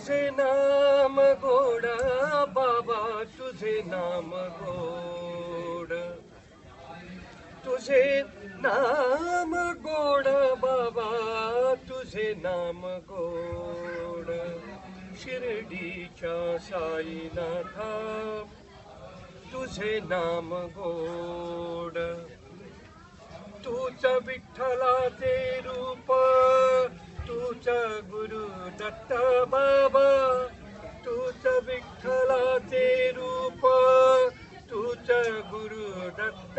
तुझे नाम गोड बाबा, तुझे नाम गोड, तुझे नाम गोड बाबा, तुझे नाम गोड. शिर्डीच्या साईनाथा तुझे नाम गोड. तूच विठ्ठलाचे रूप, तूच गुरु दत्त बाबा, तूच विठ्ठलाचे रूप, तूच गुरु दत्त,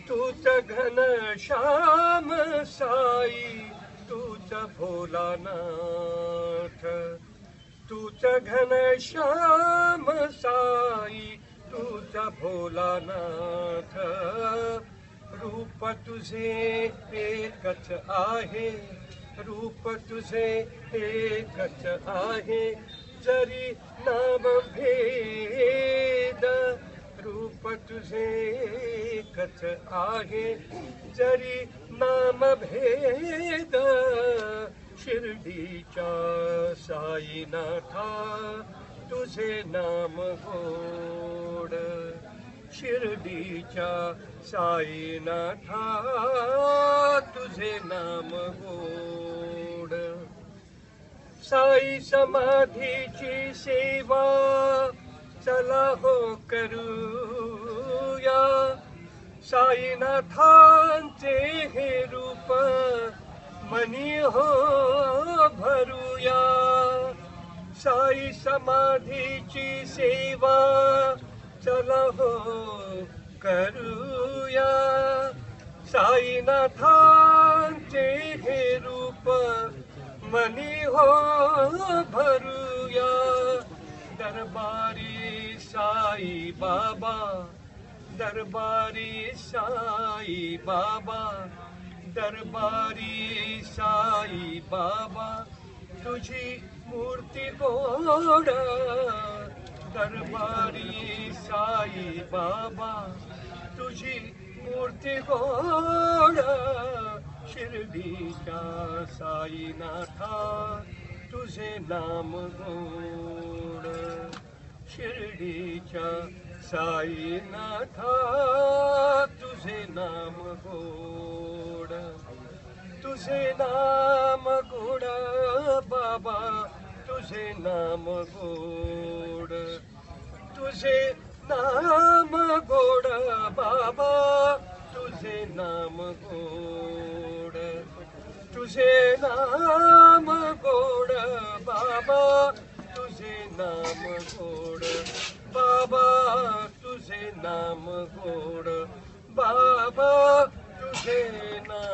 तूच घनश्याम साई, तूच भोलानाथ, तूच घनश्याम साई, तूच भोलानाथ. रूप तुझे एकच आहे, रूप तुझे एकच आहे, जरी नाम भेद. रूप तुझे एकच आहे, जरी नाम भेद. शिर्डीच्या साईनाथा तुझे नाम गोड. शिर्डीच्या साईनाथा तुझे नाम गोड. साई समाधीची सेवा चला हो करूया, साईनाथांचे हे रूप मनी हो भरूया. साई समाधीची सेवा चला हो करूया, साईनाथांचे हे रूप मनी हो भरूया. दरबारी साई बाबा, दरबारी साई बाबा, दरबारी साई बाबा, तुझी मूर्ती गोड. दरबारी साई बाबा, तुझी मूर्ती गोड. शिर्डीच्या साईनाथा तुझे नाम गोड. शिर्डीच्या साईनाथा तुझे नाम गोड. तुझे नाम गोड बाबा, तुझे नाम गोड. तुझे नाम गोड बाबा, तुझे नाम गोड. तुझे नाम गोड बाबा, तुझे नाम गोड बाबा, तुझे नाम गोड बाबा, तुझे नाम